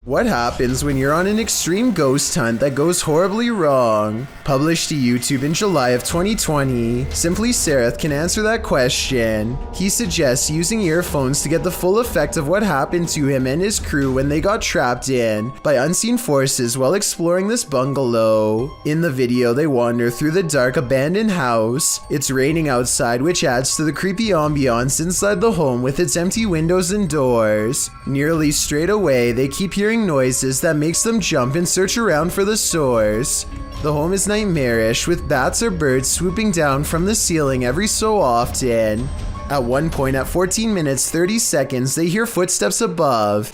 What happens when you're on an extreme ghost hunt that goes horribly wrong? Published to YouTube in July of 2020, Simply Sereth can answer that question. He suggests using earphones to get the full effect of what happened to him and his crew when they got trapped in by unseen forces while exploring this bungalow. In the video, they wander through the dark abandoned house. It's raining outside, which adds to the creepy ambiance inside the home with its empty windows and doors. Nearly straight away, they keep hearing noises that makes them jump and search around for the source. The home is nightmarish, with bats or birds swooping down from the ceiling every so often. At one point, at 14 minutes 30 seconds, they hear footsteps above.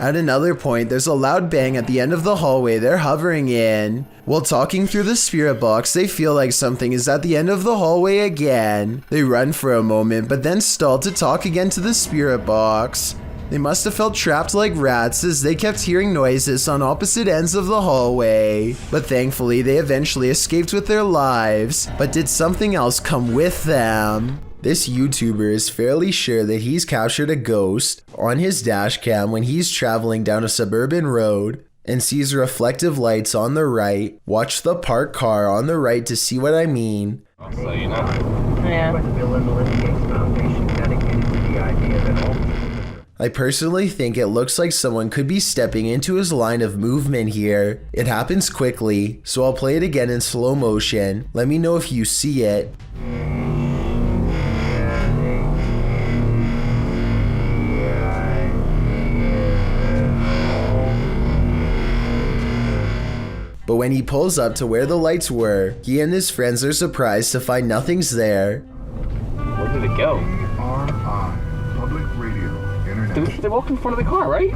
At another point, there's a loud bang at the end of the hallway they're hovering in. While talking through the spirit box, they feel like something is at the end of the hallway again. They run for a moment, but then stall to talk again to the spirit box. They must have felt trapped like rats as they kept hearing noises on opposite ends of the hallway. But thankfully, they eventually escaped with their lives. But did something else come with them? This YouTuber is fairly sure that he's captured a ghost on his dash cam when he's traveling down a suburban road and sees reflective lights on the right. Watch the parked car on the right to see what I mean. So you know. Yeah. I personally think it looks like someone could be stepping into his line of movement here. It happens quickly, so I'll play it again in slow motion. Let me know if you see it. But when he pulls up to where the lights were, he and his friends are surprised to find nothing's there. Where did it go? Public radio, internet. They walked in front of the car, right?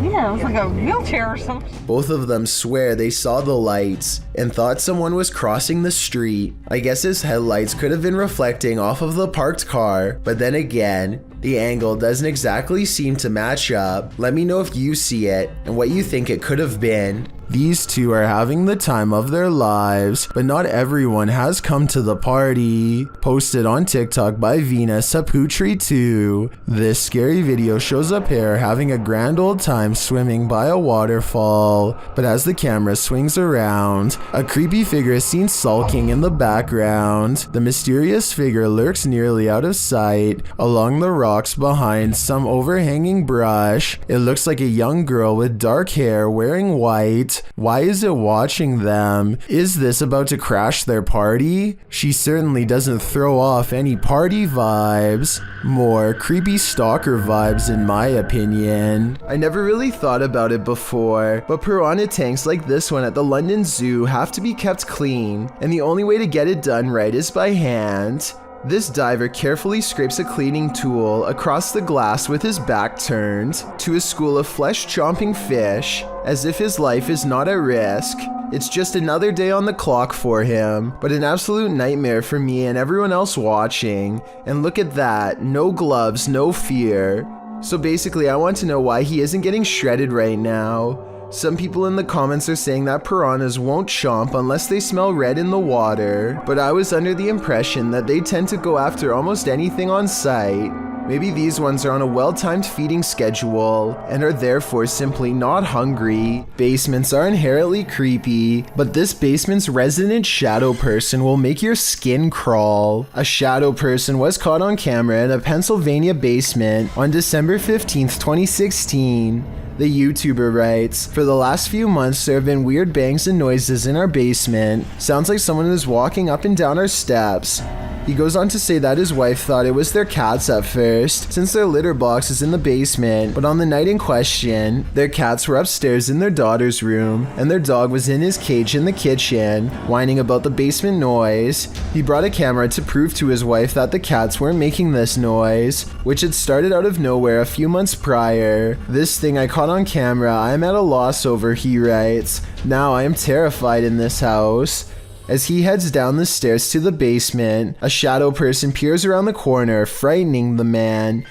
Yeah, it was like a wheelchair or something. Both of them swear they saw the lights and thought someone was crossing the street. I guess his headlights could have been reflecting off of the parked car, but then again, the angle doesn't exactly seem to match up. Let me know if you see it and what you think it could have been. These two are having the time of their lives, but not everyone has come to the party. Posted on TikTok by Vina Saputri2. This scary video shows a pair having a grand old time swimming by a waterfall, but as the camera swings around, a creepy figure is seen sulking in the background. The mysterious figure lurks nearly out of sight along the rocks behind some overhanging brush. It looks like a young girl with dark hair wearing white. Why is it watching them? Is this about to crash their party? She certainly doesn't throw off any party vibes. More creepy stalker vibes in my opinion. I never really thought about it before, but piranha tanks like this one at the London Zoo have to be kept clean, and the only way to get it done right is by hand. This diver carefully scrapes a cleaning tool across the glass with his back turned to a school of flesh-chomping fish, as if his life is not at risk. It's just another day on the clock for him, but an absolute nightmare for me and everyone else watching. And look at that, no gloves, no fear. So basically, I want to know why he isn't getting shredded right now. Some people in the comments are saying that piranhas won't chomp unless they smell red in the water, but I was under the impression that they tend to go after almost anything on sight. Maybe these ones are on a well-timed feeding schedule and are therefore simply not hungry. Basements are inherently creepy, but this basement's resident shadow person will make your skin crawl. A shadow person was caught on camera in a Pennsylvania basement on December 15th, 2016. The YouTuber writes, "For the last few months there have been weird bangs and noises in our basement. Sounds like someone is walking up and down our steps." He goes on to say that his wife thought it was their cats at first, since their litter box is in the basement, but on the night in question, their cats were upstairs in their daughter's room, and their dog was in his cage in the kitchen, whining about the basement noise. He brought a camera to prove to his wife that the cats weren't making this noise, which had started out of nowhere a few months prior. "This thing I caught on camera, I am at a loss over," he writes. "Now I am terrified in this house." As he heads down the stairs to the basement, a shadow person peers around the corner, frightening the man.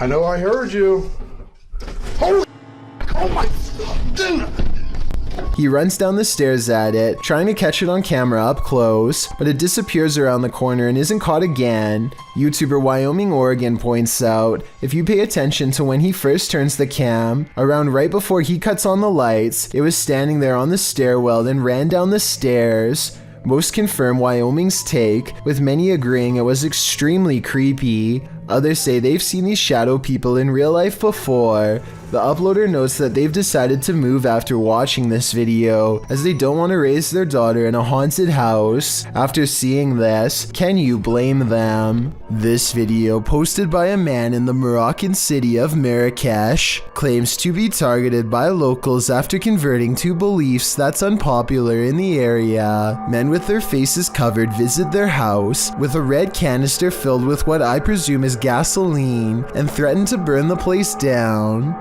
I know I heard you. Holy! Oh my! Dude! He runs down the stairs at it, trying to catch it on camera up close, but it disappears around the corner and isn't caught again. YouTuber Wyoming Oregon points out, if you pay attention to when he first turns the cam, around right before he cuts on the lights, it was standing there on the stairwell then ran down the stairs. Most confirm Wyoming's take, with many agreeing it was extremely creepy. Others say they've seen these shadow people in real life before. The uploader notes that they've decided to move after watching this video, as they don't want to raise their daughter in a haunted house. After seeing this, can you blame them? This video, posted by a man in the Moroccan city of Marrakesh, claims to be targeted by locals after converting to beliefs that's unpopular in the area. Men with their faces covered visit their house with a red canister filled with what I presume is gasoline and threaten to burn the place down.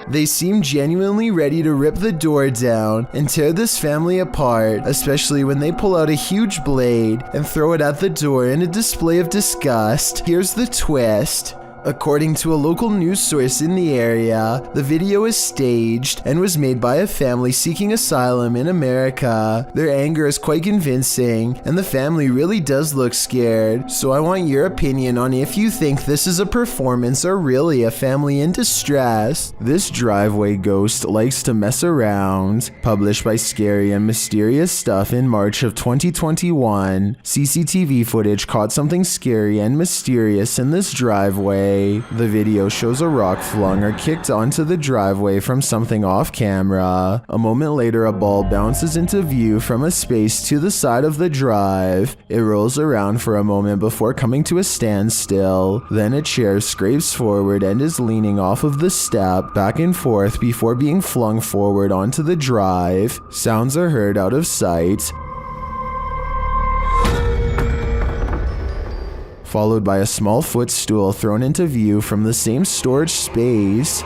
They seem genuinely ready to rip the door down and tear this family apart, especially when they pull out a huge blade and throw it at the door in a display of disgust. Here's the twist. According to a local news source in the area, the video is staged and was made by a family seeking asylum in America. Their anger is quite convincing, and the family really does look scared. So I want your opinion on if you think this is a performance or really a family in distress. This driveway ghost likes to mess around. Published by Scary and Mysterious Stuff in March of 2021, CCTV footage caught something scary and mysterious in this driveway. The video shows a rock flung or kicked onto the driveway from something off camera. A moment later, a ball bounces into view from a space to the side of the drive. It rolls around for a moment before coming to a standstill. Then a chair scrapes forward and is leaning off of the step back and forth before being flung forward onto the drive. Sounds are heard out of sight, followed by a small footstool thrown into view from the same storage space.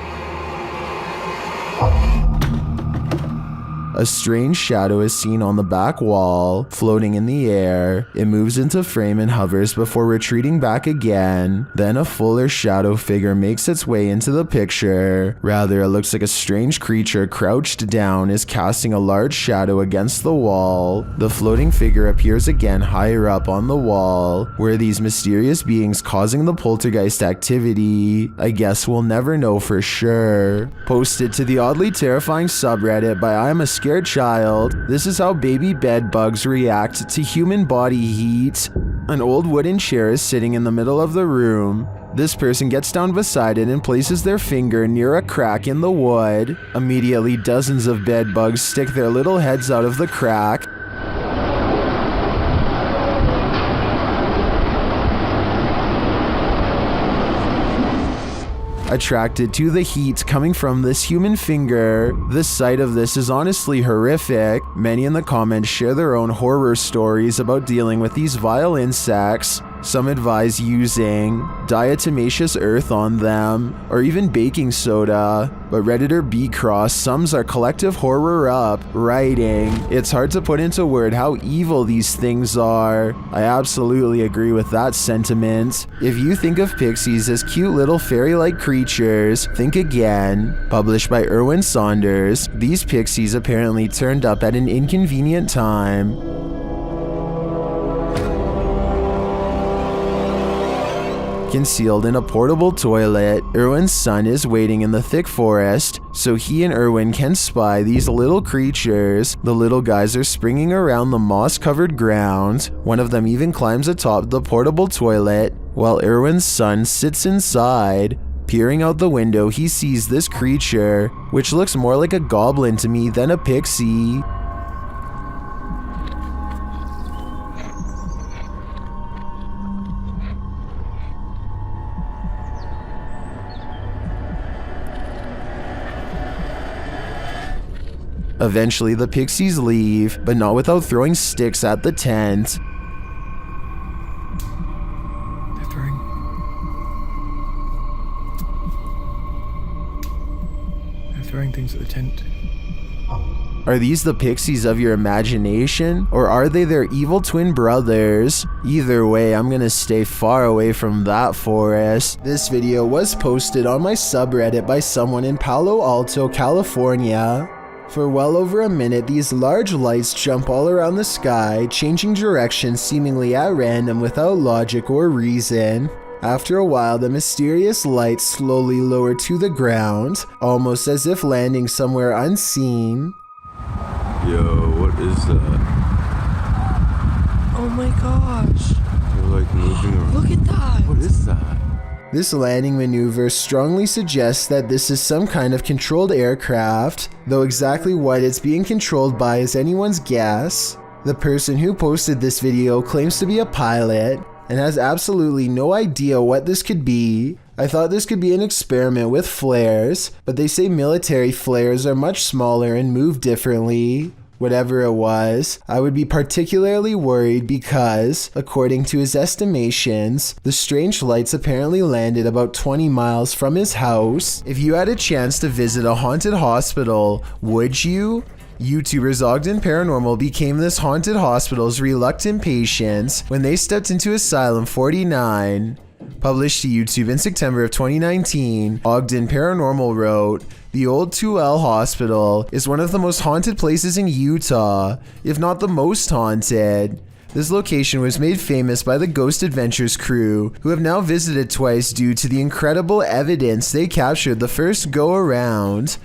A strange shadow is seen on the back wall, floating in the air. It moves into frame and hovers before retreating back again. Then a fuller shadow figure makes its way into the picture. Rather, it looks like a strange creature crouched down is casting a large shadow against the wall. The floating figure appears again higher up on the wall. Where these mysterious beings causing the poltergeist activity? I guess we'll never know for sure. Posted to the oddly terrifying subreddit by I'm a Scared Child, this is how baby bed bugs react to human body heat. An old wooden chair is sitting in the middle of the room. This person gets down beside it and places their finger near a crack in the wood. Immediately, dozens of bed bugs stick their little heads out of the crack. Attracted to the heat coming from this human finger. The sight of this is honestly horrific. Many in the comments share their own horror stories about dealing with these vile insects. Some advise using diatomaceous earth on them, or even baking soda. But Redditor B-Cross sums our collective horror up, writing, "It's hard to put into word how evil these things are." I absolutely agree with that sentiment. If you think of pixies as cute little fairy-like creatures, think again. Published by Erwin Saunders, these pixies apparently turned up at an inconvenient time. Concealed in a portable toilet, Erwin's son is waiting in the thick forest, so he and Erwin can spy these little creatures. The little guys are springing around the moss-covered ground. One of them even climbs atop the portable toilet, while Erwin's son sits inside. Peering out the window, he sees this creature, which looks more like a goblin to me than a pixie. Eventually, the pixies leave, but not without throwing sticks at the tent. They're throwing things at the tent. Are these the Pixies of your imagination, or are they their evil twin brothers? Either way, I'm gonna stay far away from that forest. This video was posted on my subreddit by someone in Palo Alto, California. For well over a minute, these large lights jump all around the sky, changing direction seemingly at random without logic or reason. After a while, the mysterious lights slowly lower to the ground, almost as if landing somewhere unseen. Yo, what is that? Oh my gosh. They're like moving around. Look at that. What is that? This landing maneuver strongly suggests that this is some kind of controlled aircraft, though exactly what it's being controlled by is anyone's guess. The person who posted this video claims to be a pilot and has absolutely no idea what this could be. I thought this could be an experiment with flares, but they say military flares are much smaller and move differently. Whatever it was, I would be particularly worried because, according to his estimations, the strange lights apparently landed about 20 miles from his house. If you had a chance to visit a haunted hospital, would you? YouTubers Ogden Paranormal became this haunted hospital's reluctant patients when they stepped into Asylum 49. Published to YouTube in September of 2019, Ogden Paranormal wrote, "The old 2L Hospital is one of the most haunted places in Utah, if not the most haunted. This location was made famous by the Ghost Adventures crew, who have now visited twice due to the incredible evidence they captured the first go-around.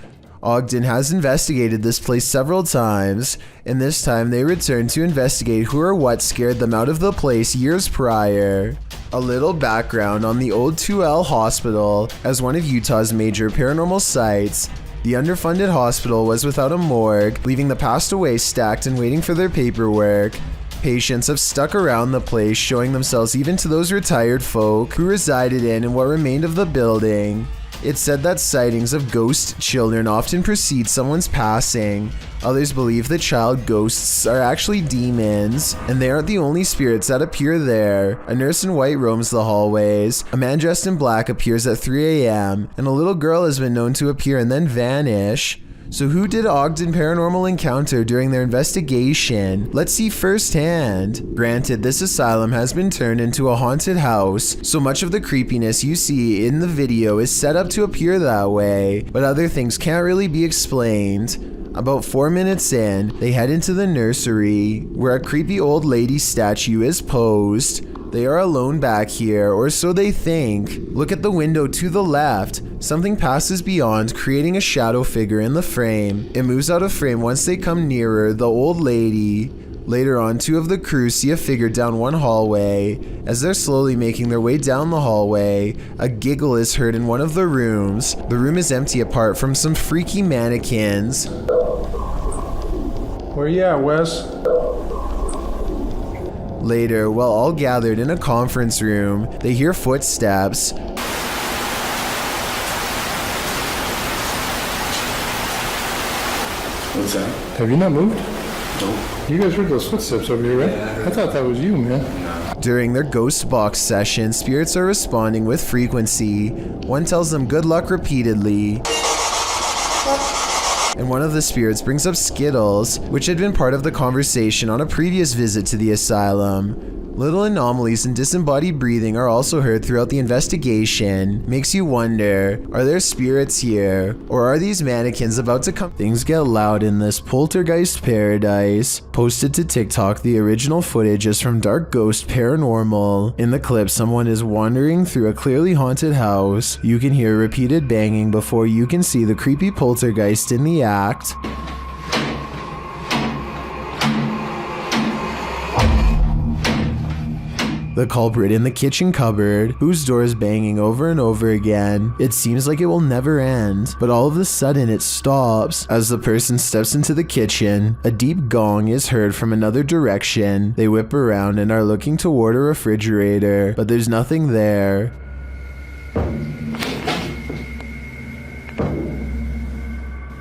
Ogden has investigated this place several times, and this time they returned to investigate who or what scared them out of the place years prior." A little background on the old 2L Hospital. As one of Utah's major paranormal sites, the underfunded hospital was without a morgue, leaving the passed away stacked and waiting for their paperwork. Patients have stuck around the place, showing themselves even to those retired folk who resided in and what remained of the building. It's said that sightings of ghost children often precede someone's passing. Others believe the child ghosts are actually demons, and they aren't the only spirits that appear there. A nurse in white roams the hallways, a man dressed in black appears at 3 a.m., and a little girl has been known to appear and then vanish. So who did Ogden Paranormal encounter during their investigation? Let's see firsthand. Granted, this asylum has been turned into a haunted house, so much of the creepiness you see in the video is set up to appear that way, but other things can't really be explained. About 4 minutes in, they head into the nursery, where a creepy old lady statue is posed. They are alone back here, or so they think. Look at the window to the left. Something passes beyond, creating a shadow figure in the frame. It moves out of frame once they come nearer the old lady. Later on, two of the crew see a figure down one hallway. As they're slowly making their way down the hallway, a giggle is heard in one of the rooms. The room is empty apart from some freaky mannequins. Where you at, Wes? Later, while all gathered in a conference room, they hear footsteps. What's that? Have you not moved? Nope. You guys heard those footsteps over here, right? I thought that was you, man. During their ghost box session, spirits are responding with frequency. One tells them good luck repeatedly, and one of the spirits brings up Skittles, which had been part of the conversation on a previous visit to the asylum. Little anomalies and disembodied breathing are also heard throughout the investigation. Makes you wonder, are there spirits here? Or are these mannequins about to come? Things get loud in this poltergeist paradise. Posted to TikTok, the original footage is from Dark Ghost Paranormal. In the clip, someone is wandering through a clearly haunted house. You can hear repeated banging before you can see the creepy poltergeist in the act. The culprit in the kitchen cupboard, whose door is banging over and over again. It seems like it will never end, but all of a sudden it stops. As the person steps into the kitchen, a deep gong is heard from another direction. They whip around and are looking toward a refrigerator, but there's nothing there.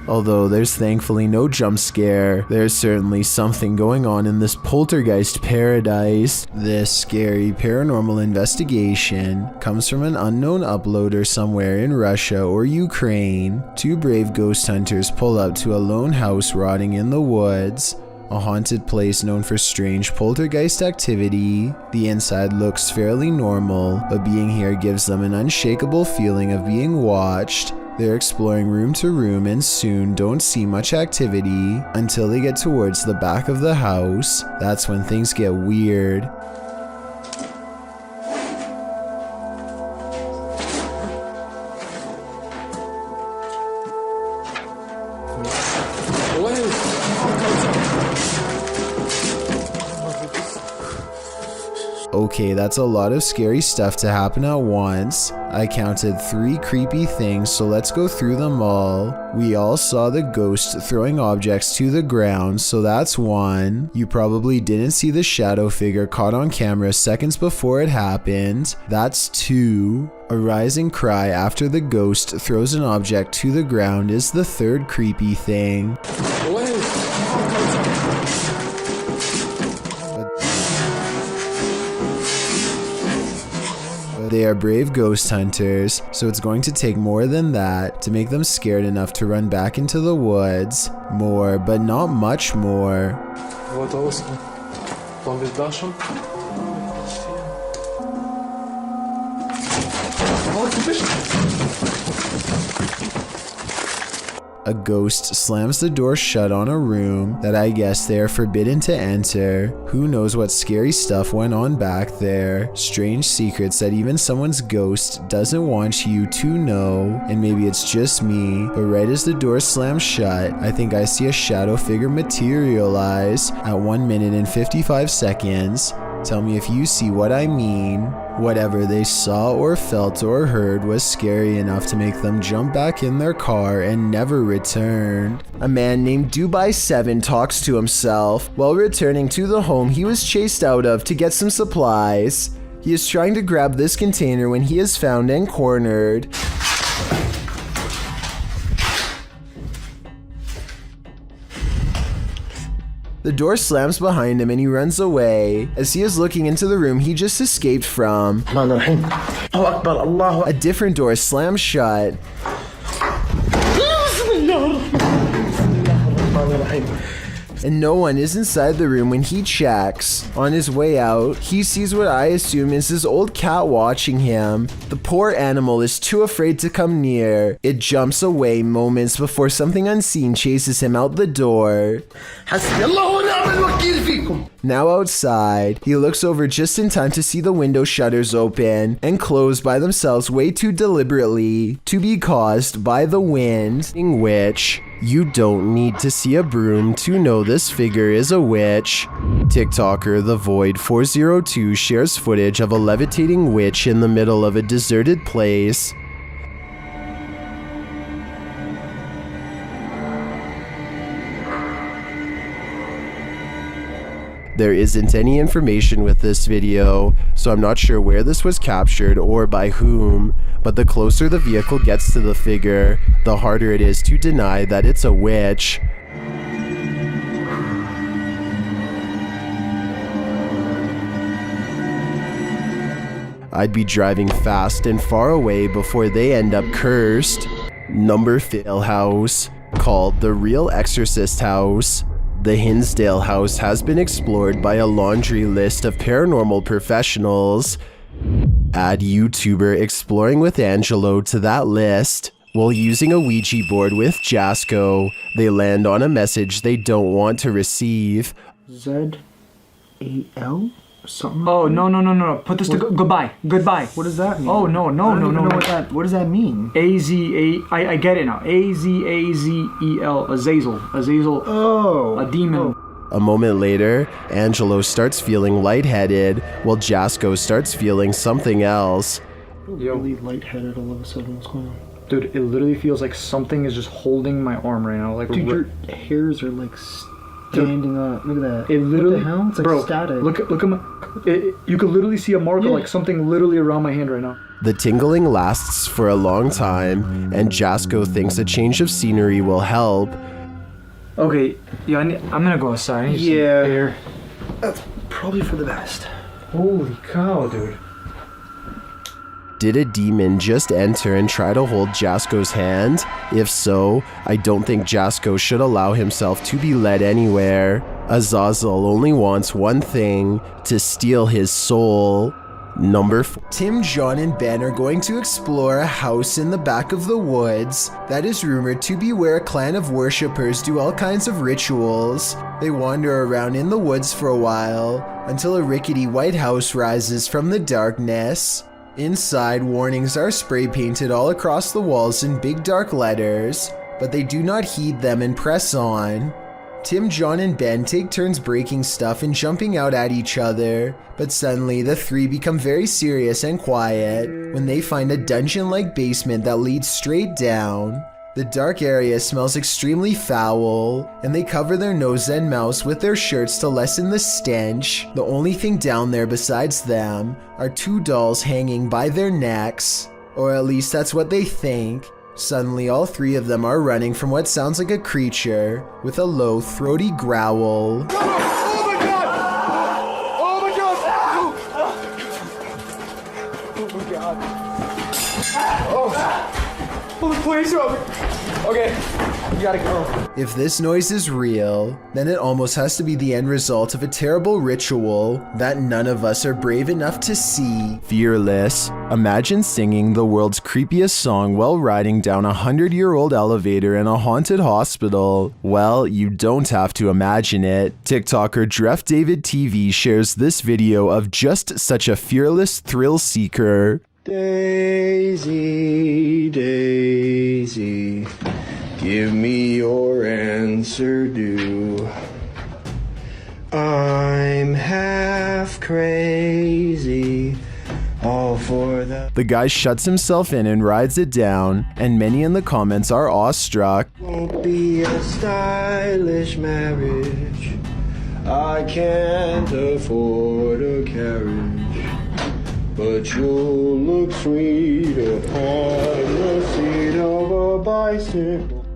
Although there's thankfully no jump scare, there's certainly something going on in this poltergeist paradise. This scary paranormal investigation comes from an unknown uploader somewhere in Russia or Ukraine. Two brave ghost hunters pull up to a lone house rotting in the woods, a haunted place known for strange poltergeist activity. The inside looks fairly normal, but being here gives them an unshakable feeling of being watched. They're exploring room to room and soon don't see much activity until they get towards the back of the house. That's when things get weird. Okay, that's a lot of scary stuff to happen at once. I counted 3 creepy things, so let's go through them all. We all saw the ghost throwing objects to the ground, so that's 1. You probably didn't see the shadow figure caught on camera seconds before it happened. That's 2. A rising cry after the ghost throws an object to the ground is the 3rd creepy thing. They are brave ghost hunters, so it's going to take more than that to make them scared enough to run back into the woods. More, but not much more. A ghost slams the door shut on a room that I guess they are forbidden to enter. Who knows what scary stuff went on back there. Strange secrets that even someone's ghost doesn't want you to know. And maybe it's just me, but right as the door slams shut, I think I see a shadow figure materialize at 1 minute and 55 seconds. Tell me if you see what I mean. Whatever they saw or felt or heard was scary enough to make them jump back in their car and never return. A man named Dubai7 talks to himself while returning to the home he was chased out of to get some supplies. He is trying to grab this container when he is found and cornered. The door slams behind him and he runs away. As he is looking into the room he just escaped from, a different door slams shut. And no one is inside the room when he checks. On his way out, he sees what I assume is his old cat watching him. The poor animal is too afraid to come near. It jumps away moments before something unseen chases him out the door. Now outside, he looks over just in time to see the window shutters open and close by themselves way too deliberately to be caused by the wind, in which you don't need to see a broom to know this figure is a witch. TikToker The Void 402 shares footage of a levitating witch in the middle of a deserted place. There isn't any information with this video, so I'm not sure where this was captured or by whom, but the closer the vehicle gets to the figure, the harder it is to deny that it's a witch. I'd be driving fast and far away before they end up cursed. Number 5 house, called the Real Exorcist House. The Hinsdale house has been explored by a laundry list of paranormal professionals. Add YouTuber Exploring with Angelo to that list. While using a Ouija board with Jasco, they land on a message they don't want to receive. Z-A-L? Something? Oh, no. Put this to goodbye. Goodbye. What does that mean? Oh, no. What does that mean? I get it now. A-Z-A-Z-E-L. Azazel. Oh. A demon. A moment later, Angelo starts feeling lightheaded, while Jasco starts feeling something else. Really lightheaded all of a sudden. What's going on? Dude, it literally feels like something is just holding my arm right now. Like, dude, your hairs are like standing up. Look at that. It literally, what the hell? It's like bro, static. Look at my. You could literally see a mark of like something literally around my hand right now. The tingling lasts for a long time, and Jasko thinks a change of scenery will help. Okay, yeah, I'm gonna go outside. I need some air. That's probably for the best. Holy cow, dude. Did a demon just enter and try to hold Jasko's hand? If so, I don't think Jasko should allow himself to be led anywhere. Azazel only wants one thing, to steal his soul. Number 4. Tim, John, and Ben are going to explore a house in the back of the woods that is rumored to be where a clan of worshippers do all kinds of rituals. They wander around in the woods for a while until a rickety white house rises from the darkness. Inside, warnings are spray painted all across the walls in big dark letters, but they do not heed them and press on. Tim, John, and Ben take turns breaking stuff and jumping out at each other, but suddenly the three become very serious and quiet when they find a dungeon-like basement that leads straight down. The dark area smells extremely foul, and they cover their nose and mouths with their shirts to lessen the stench. The only thing down there besides them are 2 dolls hanging by their necks, or at least that's what they think. Suddenly, all 3 of them are running from what sounds like a creature with a low, throaty growl. Oh my god! Oh my god! Oh my god! Oh, please help me! Okay, you gotta go. If this noise is real, then it almost has to be the end result of a terrible ritual that none of us are brave enough to see. Fearless. Imagine singing the world's creepiest song while riding down a 100-year-old elevator in a haunted hospital. Well, you don't have to imagine it. TikToker Dreff David TV shares this video of just such a fearless thrill seeker. Daisy, Daisy, give me your answer due. I'm half crazy, all for the... The guy shuts himself in and rides it down, and many in the comments are awestruck. Won't be a stylish marriage. I can't afford a carriage. But you'll look sweet upon the seat of a bicycle.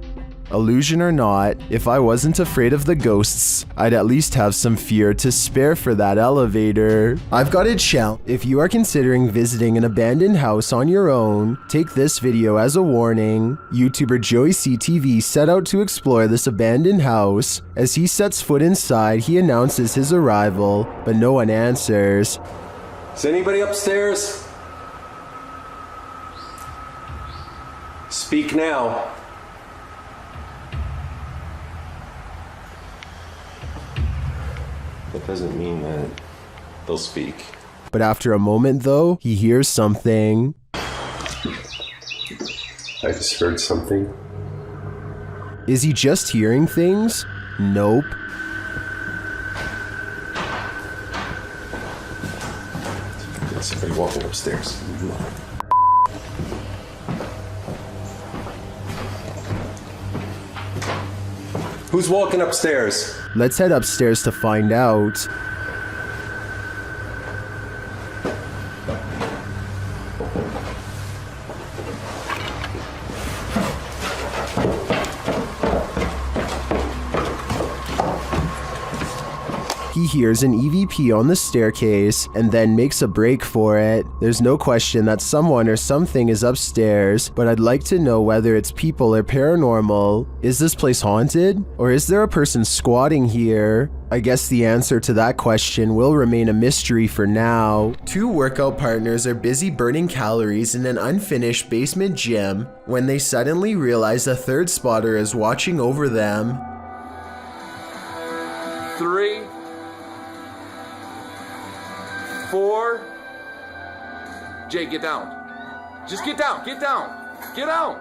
Illusion or not, if I wasn't afraid of the ghosts, I'd at least have some fear to spare for that elevator. I've got a challenge. If you are considering visiting an abandoned house on your own, take this video as a warning. YouTuber Joey CTV set out to explore this abandoned house. As he sets foot inside, he announces his arrival, but no one answers. Is anybody upstairs? Speak now. That doesn't mean that they'll speak. But after a moment though, he hears something. I just heard something. Is he just hearing things? Nope. Somebody walking upstairs. Who's walking upstairs? Let's head upstairs to find out. He hears an EVP on the staircase and then makes a break for it. There's no question that someone or something is upstairs, but I'd like to know whether it's people or paranormal. Is this place haunted? Or is there a person squatting here? I guess the answer to that question will remain a mystery for now. 2 workout partners are busy burning calories in an unfinished basement gym when they suddenly realize a 3rd spotter is watching over them. 3, 4. Jay, get down. Just get down. Get down. Get down.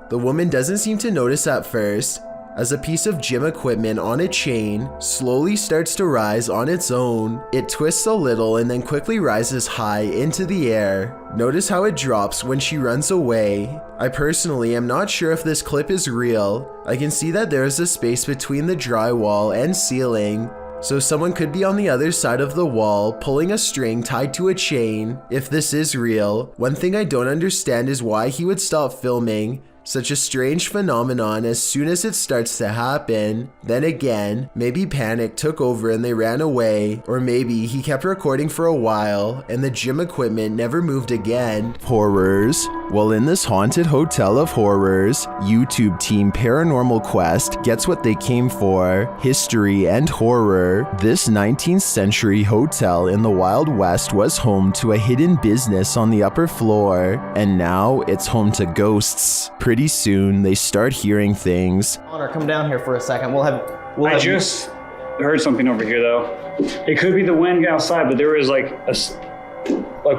The woman doesn't seem to notice at first, as a piece of gym equipment on a chain slowly starts to rise on its own. It twists a little and then quickly rises high into the air. Notice how it drops when she runs away. I personally am not sure if this clip is real. I can see that there is a space between the drywall and ceiling. So someone could be on the other side of the wall, pulling a string tied to a chain. If this is real, one thing I don't understand is why he would stop filming such a strange phenomenon as soon as it starts to happen. Then again, maybe panic took over and they ran away, or maybe he kept recording for a while and the gym equipment never moved again. Horrors. Well, in this haunted hotel of horrors, YouTube team Paranormal Quest gets what they came for: history and horror. This 19th century hotel in the Wild West was home to a hidden business on the upper floor, and now it's home to ghosts. Pretty soon, they start hearing things. Connor, come down here for a second. I just heard something over here, though. It could be the wind outside, but there is like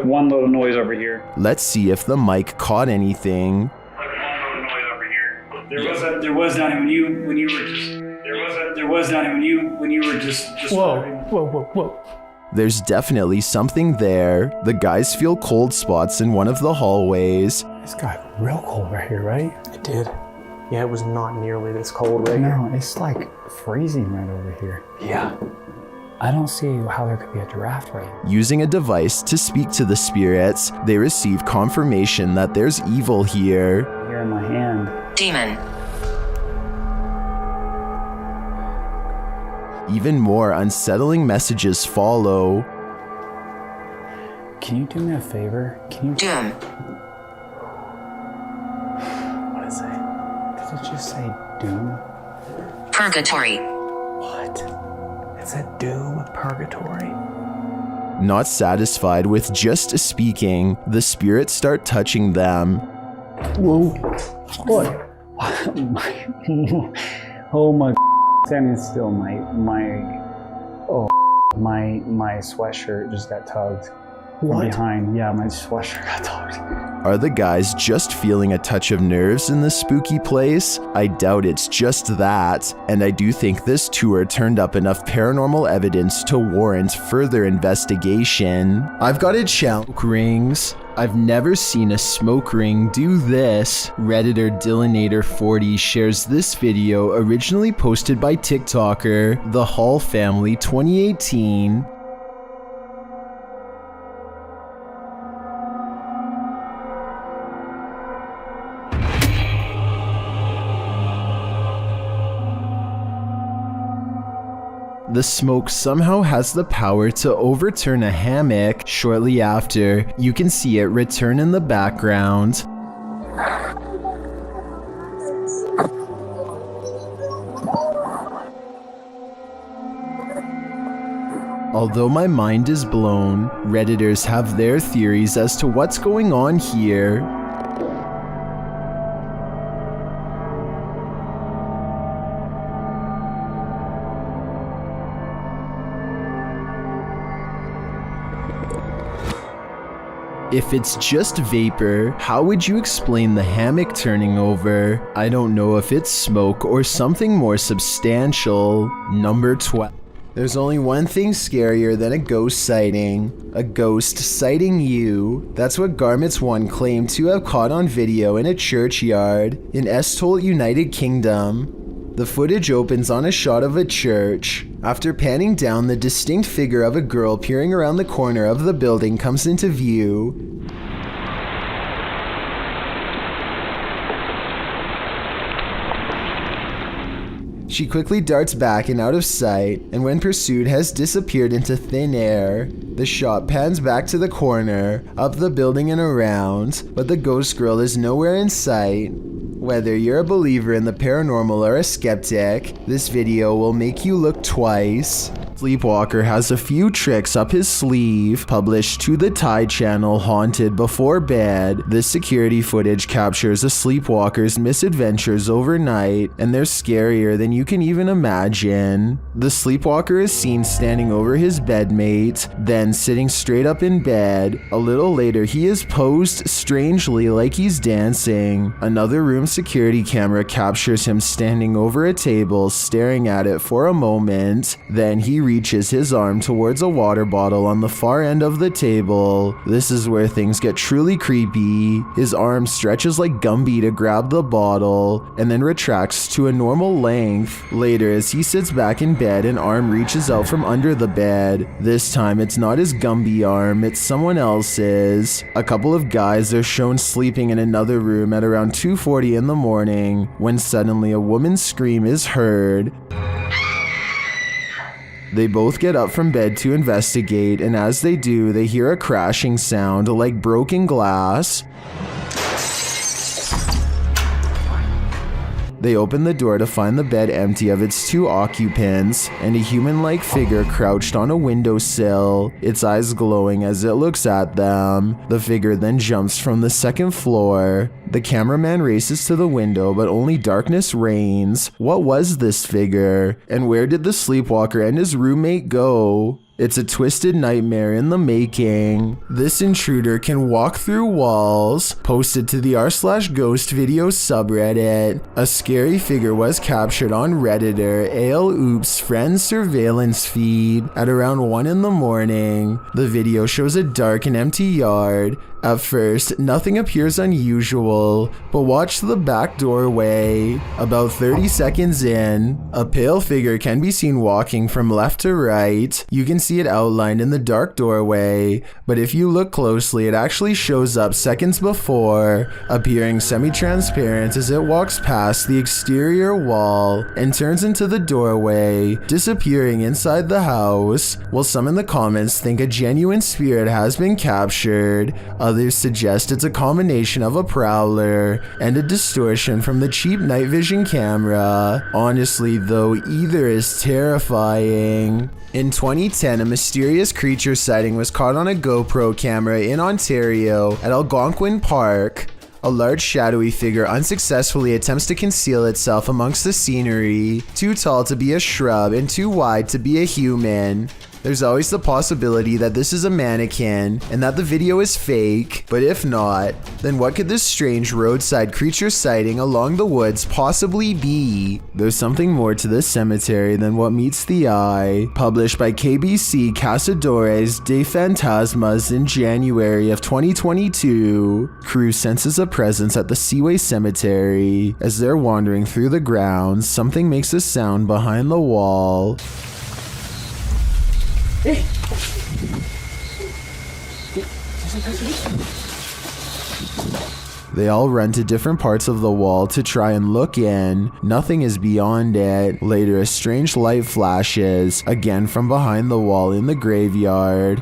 one little noise over here. Let's see if the mic caught anything. Like one little noise over here. There was Donnie when you were just. There was Donnie when you were just. Whoa. There's definitely something there. The guys feel cold spots in one of the hallways. It's got real cold right here, right? It did. Yeah, it was not nearly this cold right here. No, it's like freezing right over here. Yeah. I don't see how there could be a draft right here. Using a device to speak to the spirits, they receive confirmation that there's evil here. Here in my hand. Demon. Even more unsettling messages follow. Can you do me a favor? Can you... Doom. What is it? Did it just say doom? Purgatory. What? It said doom, purgatory. Not satisfied with just speaking, the spirits start touching them. Whoa. What? Oh my standing still, my sweatshirt just got tugged from behind. Yeah, my sweatshirt got tugged. Are the guys just feeling a touch of nerves in this spooky place? I doubt it's just that, and I do think this tour turned up enough paranormal evidence to warrant further investigation. I've got a challenge. Rings. I've never seen a smoke ring do this. Redditor Dillinator40 shares this video originally posted by TikToker The Hall Family 2018. The smoke somehow has the power to overturn a hammock. Shortly after, you can see it return in the background. Although my mind is blown, Redditors have their theories as to what's going on here. If it's just vapor, how would you explain the hammock turning over? I don't know if it's smoke or something more substantial. Number 12. There's only one thing scarier than a ghost sighting. A ghost sighting you. That's what Garments 1 claimed to have caught on video in a churchyard in Estholt, United Kingdom. The footage opens on a shot of a church. After panning down, the distinct figure of a girl peering around the corner of the building comes into view. She quickly darts back and out of sight, and when pursued has disappeared into thin air. The shot pans back to the corner, up the building and around, but the ghost girl is nowhere in sight. Whether you're a believer in the paranormal or a skeptic, this video will make you look twice. Sleepwalker has a few tricks up his sleeve. Published to the Thai channel Haunted Before Bed, this security footage captures a sleepwalker's misadventures overnight, and they're scarier than you can even imagine. The sleepwalker is seen standing over his bedmate, then sitting straight up in bed. A little later, he is posed strangely like he's dancing. Another room security camera captures him standing over a table, staring at it for a moment. Then he reaches his arm towards a water bottle on the far end of the table. This is where things get truly creepy. His arm stretches like Gumby to grab the bottle, and then retracts to a normal length. Later, as he sits back in bed, an arm reaches out from under the bed. This time, it's not his Gumby arm, it's someone else's. A couple of guys are shown sleeping in another room at around 2:40 in the morning, when suddenly a woman's scream is heard. They both get up from bed to investigate, and as they do, they hear a crashing sound like broken glass. They open the door to find the bed empty of its 2 occupants, and a human-like figure crouched on a windowsill, its eyes glowing as it looks at them. The figure then jumps from the 2nd floor. The cameraman races to the window, but only darkness reigns. What was this figure? And where did the sleepwalker and his roommate go? It's a twisted nightmare in the making. This intruder can walk through walls. Posted to the r/ghost video subreddit. A scary figure was captured on Redditor ALOOP's friend's surveillance feed at around 1 in the morning. The video shows a dark and empty yard. At first, nothing appears unusual, but watch the back doorway. About 30 seconds in, a pale figure can be seen walking from left to right. You can see it outlined in the dark doorway, but if you look closely, it actually shows up seconds before, appearing semi-transparent as it walks past the exterior wall and turns into the doorway, disappearing inside the house. While some in the comments think a genuine spirit has been captured, others suggest it's a combination of a prowler and a distortion from the cheap night vision camera. Honestly though, either is terrifying. In 2010, a mysterious creature sighting was caught on a GoPro camera in Ontario at Algonquin Park. A large shadowy figure unsuccessfully attempts to conceal itself amongst the scenery, too tall to be a shrub and too wide to be a human. There's always the possibility that this is a mannequin and that the video is fake, but if not, then what could this strange roadside creature sighting along the woods possibly be? There's something more to this cemetery than what meets the eye. Published by KBC Caçadores de Fantasmas in January of 2022, crew senses a presence at the Seaway Cemetery. As they're wandering through the grounds, something makes a sound behind the wall. Hey! They all run to different parts of the wall to try and look in. Nothing is beyond it. Later, a strange light flashes, again from behind the wall in the graveyard.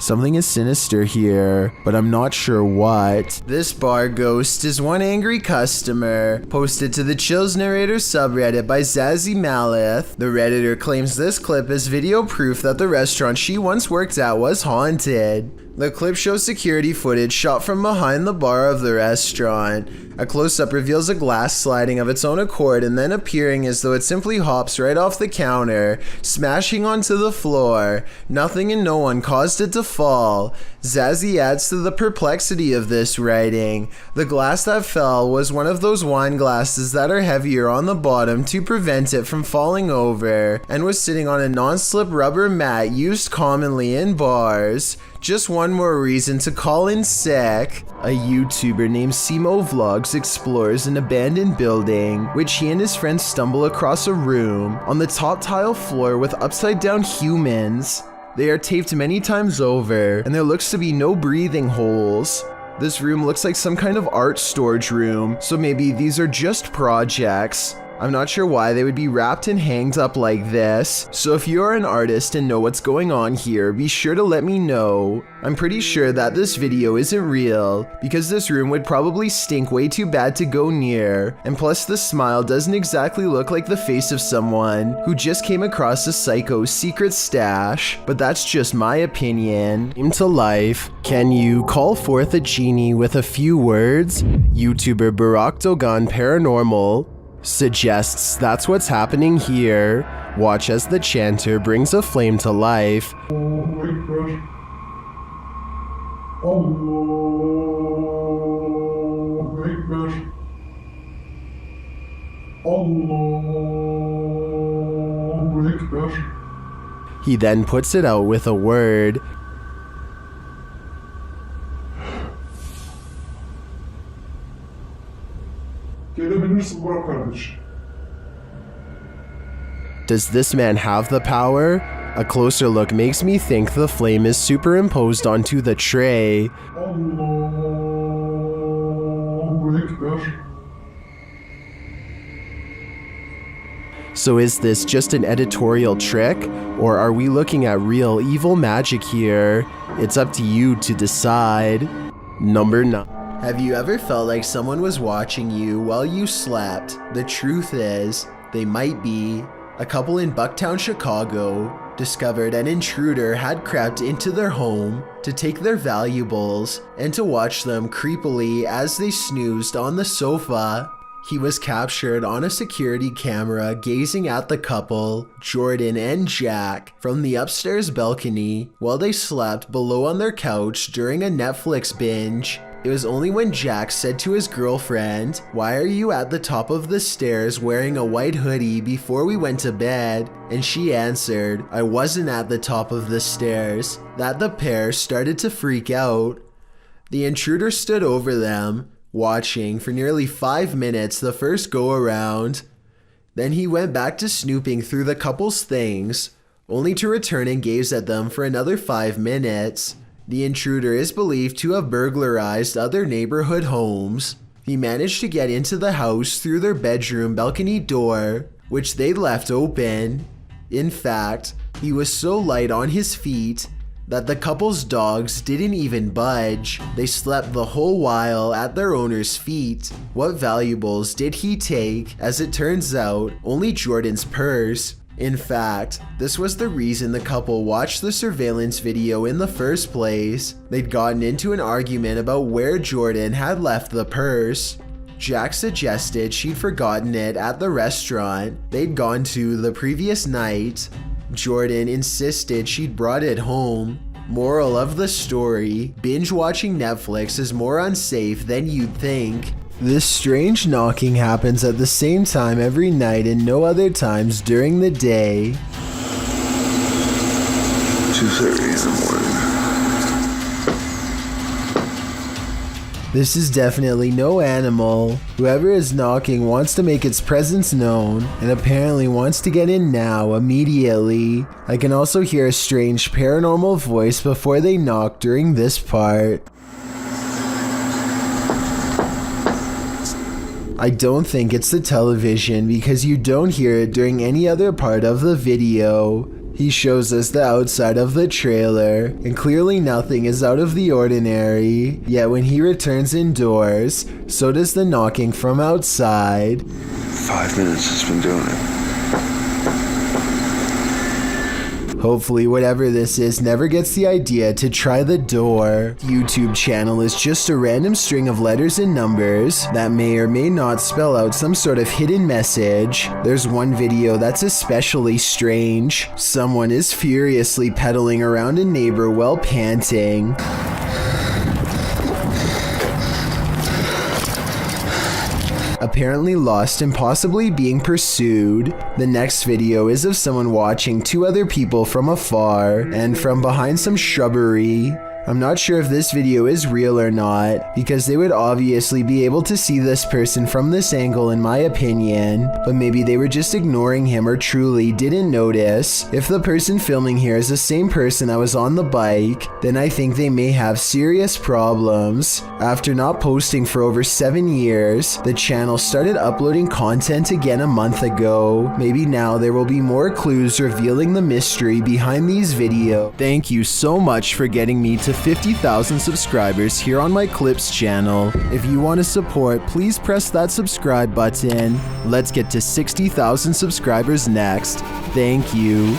Something is sinister here, but I'm not sure what. This bar ghost is one angry customer. Posted to the Chills Narrator subreddit by Zazie Malith. The Redditor claims this clip is video proof that the restaurant she once worked at was haunted. The clip shows security footage shot from behind the bar of the restaurant. A close-up reveals a glass sliding of its own accord and then appearing as though it simply hops right off the counter, smashing onto the floor. Nothing and no one caused it to fall. Zazie adds to the perplexity of this writing. The glass that fell was one of those wine glasses that are heavier on the bottom to prevent it from falling over, and was sitting on a non-slip rubber mat used commonly in bars. Just one more reason to call in sick. A YouTuber named Simo Vlogs explores an abandoned building, which he and his friends stumble across a room on the top tile floor with upside down humans. They are taped many times over, and there looks to be no breathing holes. This room looks like some kind of art storage room, so maybe these are just projects. I'm not sure why they would be wrapped and hanged up like this, so if you're an artist and know what's going on here, be sure to let me know. I'm pretty sure that this video isn't real, because this room would probably stink way too bad to go near, and plus the smile doesn't exactly look like the face of someone who just came across a psycho's secret stash, but that's just my opinion. Into life, can you call forth a genie with a few words? YouTuber Barack Dogan Paranormal suggests that's what's happening here. Watch as the chanter brings a flame to life. Allahu Akbar. He then puts it out with a word. Gelebilirsin Burak kardeş. Does this man have the power? A closer look makes me think the flame is superimposed onto the tray. Allahu Akbar. So is this just an editorial trick, or are we looking at real evil magic here? It's up to you to decide. Number 9. Have you ever felt like someone was watching you while you slept? The truth is, they might be. A couple in Bucktown, Chicago, discovered an intruder had crept into their home to take their valuables and to watch them creepily as they snoozed on the sofa. He was captured on a security camera gazing at the couple, Jordan and Jack, from the upstairs balcony while they slept below on their couch during a Netflix binge. It was only when Jack said to his girlfriend, "Why are you at the top of the stairs wearing a white hoodie before we went to bed?" and she answered, "I wasn't at the top of the stairs," that the pair started to freak out. The intruder stood over them, watching for nearly 5 minutes the first go around. Then he went back to snooping through the couple's things, only to return and gaze at them for another 5 minutes. The intruder is believed to have burglarized other neighborhood homes. He managed to get into the house through their bedroom balcony door, which they left open. In fact, he was so light on his feet that the couple's dogs didn't even budge. They slept the whole while at their owner's feet. What valuables did he take? As it turns out, only Jordan's purse. In fact, this was the reason the couple watched the surveillance video in the first place. They'd gotten into an argument about where Jordan had left the purse. Jack suggested she'd forgotten it at the restaurant they'd gone to the previous night. Jordan insisted she'd brought it home. Moral of the story, binge watching Netflix is more unsafe than you'd think. This strange knocking happens at the same time every night and no other times during the day. 2:30 in the morning. This is definitely no animal. Whoever is knocking wants to make its presence known and apparently wants to get in now, immediately. I can also hear a strange paranormal voice before they knock during this part. I don't think it's the television because you don't hear it during any other part of the video. He shows us the outside of the trailer, and clearly nothing is out of the ordinary. Yet when he returns indoors, so does the knocking from outside. 5 minutes has been doing it. Hopefully whatever this is never gets the idea to try the door. YouTube channel is just a random string of letters and numbers that may or may not spell out some sort of hidden message. There's one video that's especially strange. Someone is furiously pedaling around a neighbor while panting. Apparently lost and possibly being pursued. The next video is of someone watching 2 other people from afar and from behind some shrubbery. I'm not sure if this video is real or not, because they would obviously be able to see this person from this angle in my opinion, but maybe they were just ignoring him or truly didn't notice. If the person filming here is the same person that was on the bike, then I think they may have serious problems. After not posting for over 7 years, the channel started uploading content again a month ago. Maybe now there will be more clues revealing the mystery behind these videos. Thank you so much for getting me to 50,000 subscribers here on my Clips channel. If you want to support, please press that subscribe button. Let's get to 60,000 subscribers next. Thank you.